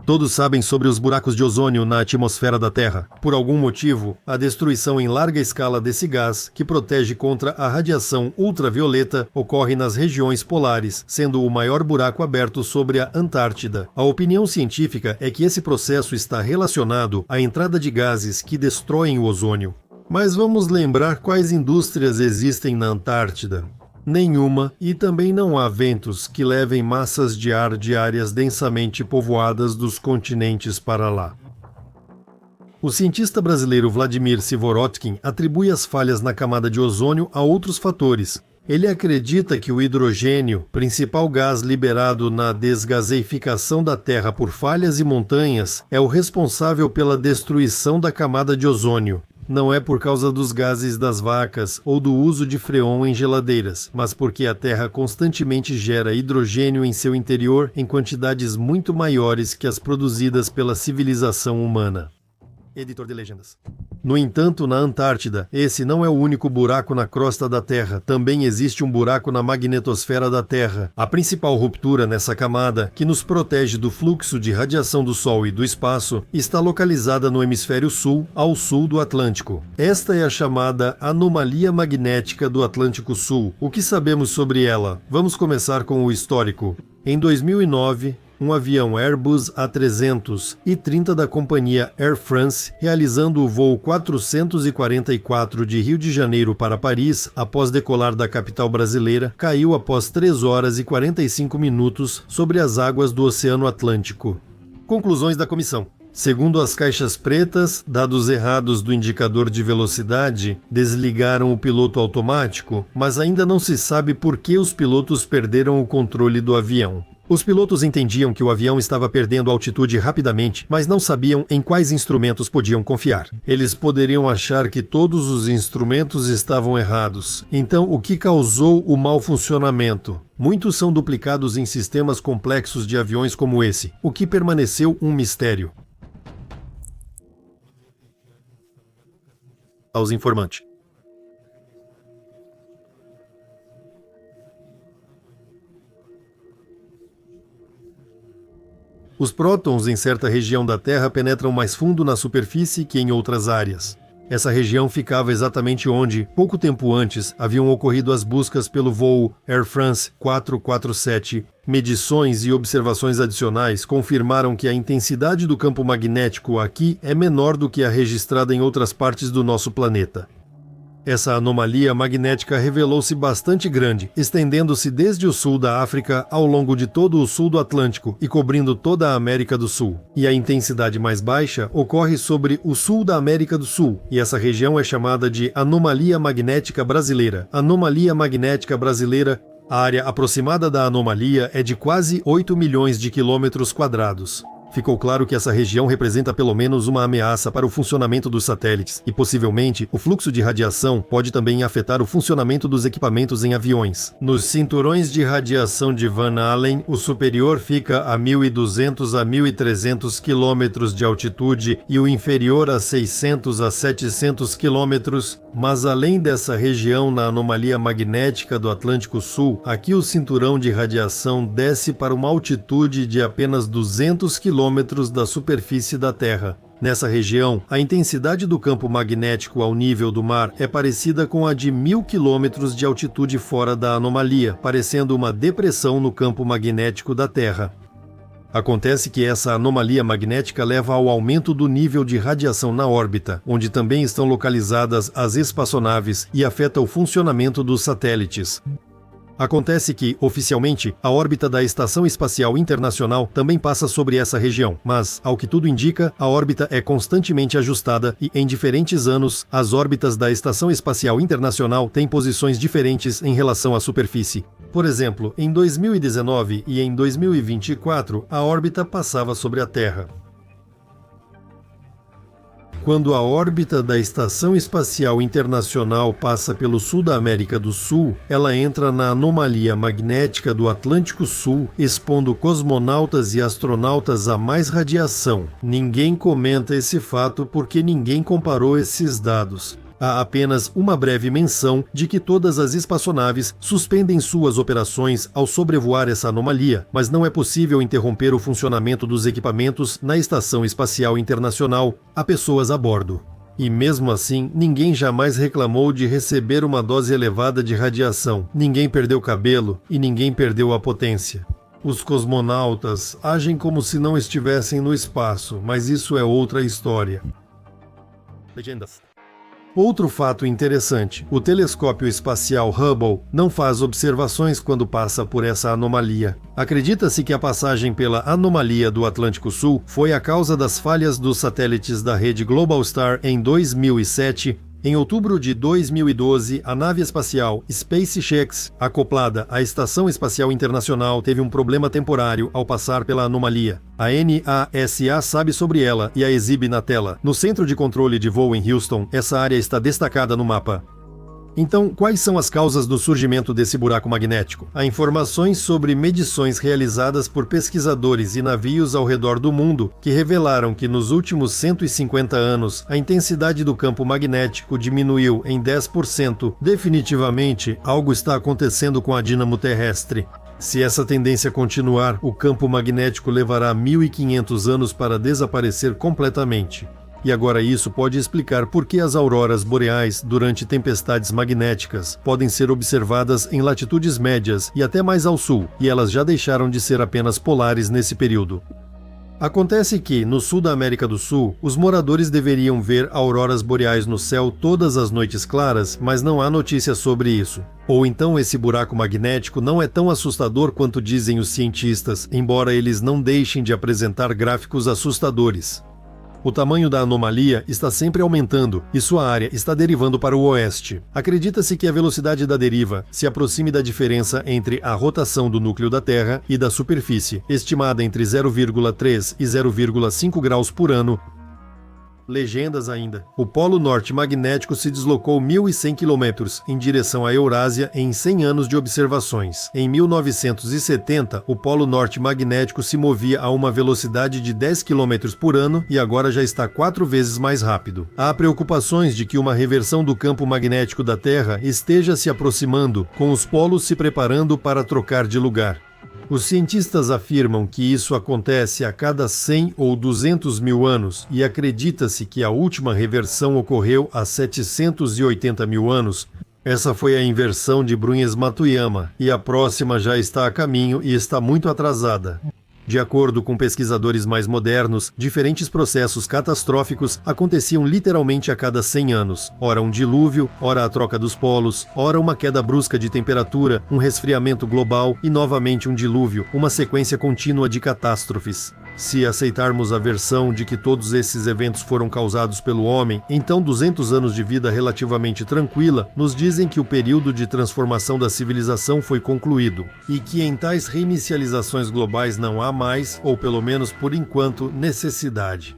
Todos sabem sobre os buracos de ozônio na atmosfera da Terra. Por algum motivo, a destruição em larga escala desse gás, que protege contra a radiação ultravioleta, ocorre nas regiões polares, sendo o maior buraco aberto sobre a Antártida. A opinião científica é que esse processo está relacionado à entrada de gases que destroem o ozônio. Mas vamos lembrar quais indústrias existem na Antártida. Nenhuma, e também não há ventos que levem massas de ar de áreas densamente povoadas dos continentes para lá. O cientista brasileiro Vladimir Sivorotkin atribui as falhas na camada de ozônio a outros fatores. Ele acredita que o hidrogênio, principal gás liberado na desgaseificação da Terra por falhas e montanhas, é o responsável pela destruição da camada de ozônio. Não é por causa dos gases das vacas ou do uso de freon em geladeiras, mas porque a Terra constantemente gera hidrogênio em seu interior em quantidades muito maiores que as produzidas pela civilização humana. Editor de legendas. No entanto, na Antártida, esse não é o único buraco na crosta da Terra. Também existe um buraco na magnetosfera da Terra. A principal ruptura nessa camada, que nos protege do fluxo de radiação do Sol e do espaço, está localizada no hemisfério sul, ao sul do Atlântico. Esta é a chamada anomalia magnética do Atlântico Sul. O que sabemos sobre ela? Vamos começar com o histórico. Em 2009, um avião Airbus A300 e 30 da companhia Air France, realizando o voo 444 de Rio de Janeiro para Paris, após decolar da capital brasileira, caiu após 3 horas e 45 minutos sobre as águas do Oceano Atlântico. Conclusões da comissão. Segundo as caixas pretas, dados errados do indicador de velocidade desligaram o piloto automático, mas ainda não se sabe por que os pilotos perderam o controle do avião. Os pilotos entendiam que o avião estava perdendo altitude rapidamente, mas não sabiam em quais instrumentos podiam confiar. Eles poderiam achar que todos os instrumentos estavam errados. Então, o que causou o mau funcionamento? Muitos são duplicados em sistemas complexos de aviões como esse, o que permaneceu um mistério. Aos informantes. Os prótons em certa região da Terra penetram mais fundo na superfície que em outras áreas. Essa região ficava exatamente onde, pouco tempo antes, haviam ocorrido as buscas pelo voo Air France 447. Medições e observações adicionais confirmaram que a intensidade do campo magnético aqui é menor do que a registrada em outras partes do nosso planeta. Essa anomalia magnética revelou-se bastante grande, estendendo-se desde o sul da África ao longo de todo o sul do Atlântico e cobrindo toda a América do Sul. E a intensidade mais baixa ocorre sobre o sul da América do Sul, e essa região é chamada de Anomalia Magnética Brasileira. Anomalia Magnética Brasileira, a área aproximada da anomalia é de quase 8 milhões de quilômetros quadrados. Ficou claro que essa região representa pelo menos uma ameaça para o funcionamento dos satélites e, possivelmente, o fluxo de radiação pode também afetar o funcionamento dos equipamentos em aviões. Nos cinturões de radiação de Van Allen, o superior fica a 1.200 a 1.300 km de altitude e o inferior a 600 a 700 km, mas além dessa região na anomalia magnética do Atlântico Sul, aqui o cinturão de radiação desce para uma altitude de apenas 200 km da superfície da Terra. Nessa região, a intensidade do campo magnético ao nível do mar é parecida com a de 1.000 km de altitude fora da anomalia, parecendo uma depressão no campo magnético da Terra. Acontece que essa anomalia magnética leva ao aumento do nível de radiação na órbita, onde também estão localizadas as espaçonaves, e afeta o funcionamento dos satélites. Acontece que, oficialmente, a órbita da Estação Espacial Internacional também passa sobre essa região, mas, ao que tudo indica, a órbita é constantemente ajustada e, em diferentes anos, as órbitas da Estação Espacial Internacional têm posições diferentes em relação à superfície. Por exemplo, em 2019 e em 2024, a órbita passava sobre a Terra. Quando a órbita da Estação Espacial Internacional passa pelo sul da América do Sul, ela entra na anomalia magnética do Atlântico Sul, expondo cosmonautas e astronautas a mais radiação. Ninguém comenta esse fato porque ninguém comparou esses dados. Há apenas uma breve menção de que todas as espaçonaves suspendem suas operações ao sobrevoar essa anomalia, mas não é possível interromper o funcionamento dos equipamentos na Estação Espacial Internacional. Há pessoas a bordo. E mesmo assim, ninguém jamais reclamou de receber uma dose elevada de radiação, ninguém perdeu cabelo e ninguém perdeu a potência. Os cosmonautas agem como se não estivessem no espaço, mas isso é outra história. Legendas. Outro fato interessante: o telescópio espacial Hubble não faz observações quando passa por essa anomalia. Acredita-se que a passagem pela anomalia do Atlântico Sul foi a causa das falhas dos satélites da rede Globalstar em 2007. Em outubro de 2012, a nave espacial SpaceX, acoplada à Estação Espacial Internacional, teve um problema temporário ao passar pela anomalia. A NASA sabe sobre ela e a exibe na tela. No Centro de Controle de Voo em Houston, essa área está destacada no mapa. Então, quais são as causas do surgimento desse buraco magnético? Há informações sobre medições realizadas por pesquisadores e navios ao redor do mundo que revelaram que nos últimos 150 anos a intensidade do campo magnético diminuiu em 10%. Definitivamente, algo está acontecendo com a dínamo terrestre. Se essa tendência continuar, o campo magnético levará 1500 anos para desaparecer completamente. E agora isso pode explicar por que as auroras boreais, durante tempestades magnéticas, podem ser observadas em latitudes médias e até mais ao sul, e elas já deixaram de ser apenas polares nesse período. Acontece que, no sul da América do Sul, os moradores deveriam ver auroras boreais no céu todas as noites claras, mas não há notícia sobre isso. Ou então esse buraco magnético não é tão assustador quanto dizem os cientistas, embora eles não deixem de apresentar gráficos assustadores. O tamanho da anomalia está sempre aumentando e sua área está derivando para o oeste. Acredita-se que a velocidade da deriva se aproxime da diferença entre a rotação do núcleo da Terra e da superfície, estimada entre 0,3 e 0,5 graus por ano. Legendas ainda. O Polo Norte magnético se deslocou 1.100 km em direção à Eurásia em 100 anos de observações. Em 1970, o Polo Norte magnético se movia a uma velocidade de 10 km por ano e agora já está 4 vezes mais rápido. Há preocupações de que uma reversão do campo magnético da Terra esteja se aproximando, com os polos se preparando para trocar de lugar. Os cientistas afirmam que isso acontece a cada 100 ou 200 mil anos e acredita-se que a última reversão ocorreu há 780 mil anos. Essa foi a inversão de Brunhes-Matuyama e a próxima já está a caminho e está muito atrasada. De acordo com pesquisadores mais modernos, diferentes processos catastróficos aconteciam literalmente a cada 100 anos. Ora um dilúvio, ora a troca dos polos, ora uma queda brusca de temperatura, um resfriamento global e novamente um dilúvio, uma sequência contínua de catástrofes. Se aceitarmos a versão de que todos esses eventos foram causados pelo homem, então 200 anos de vida relativamente tranquila nos dizem que o período de transformação da civilização foi concluído, e que em tais reinicializações globais não há mais, ou pelo menos por enquanto, necessidade.